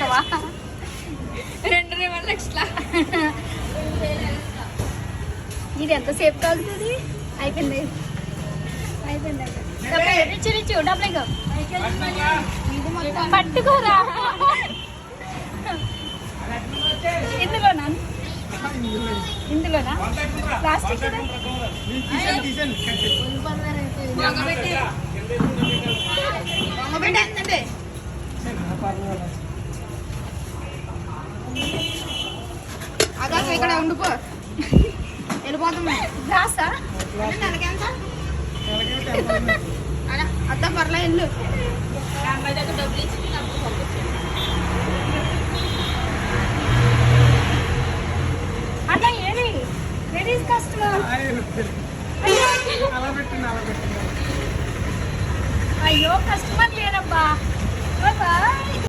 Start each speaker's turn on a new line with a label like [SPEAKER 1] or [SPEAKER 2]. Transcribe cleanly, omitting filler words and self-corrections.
[SPEAKER 1] చేస్తున్నావా? 2 ఎక్స్ట్రా. ఇది ఎంతసేపు కాలుతుంది? అయిపోయింది. డబ్బులు పట్టుకోరా. ఇందులోనా ప్లాస్టిక్
[SPEAKER 2] అదా ఇక్కడ ఉండిపో, వెళ్ళిపోతున్నా.
[SPEAKER 1] గ్లాసా?
[SPEAKER 2] అద్దా పర్లే ఇల్లు.
[SPEAKER 1] డబ్బులు ఇచ్చి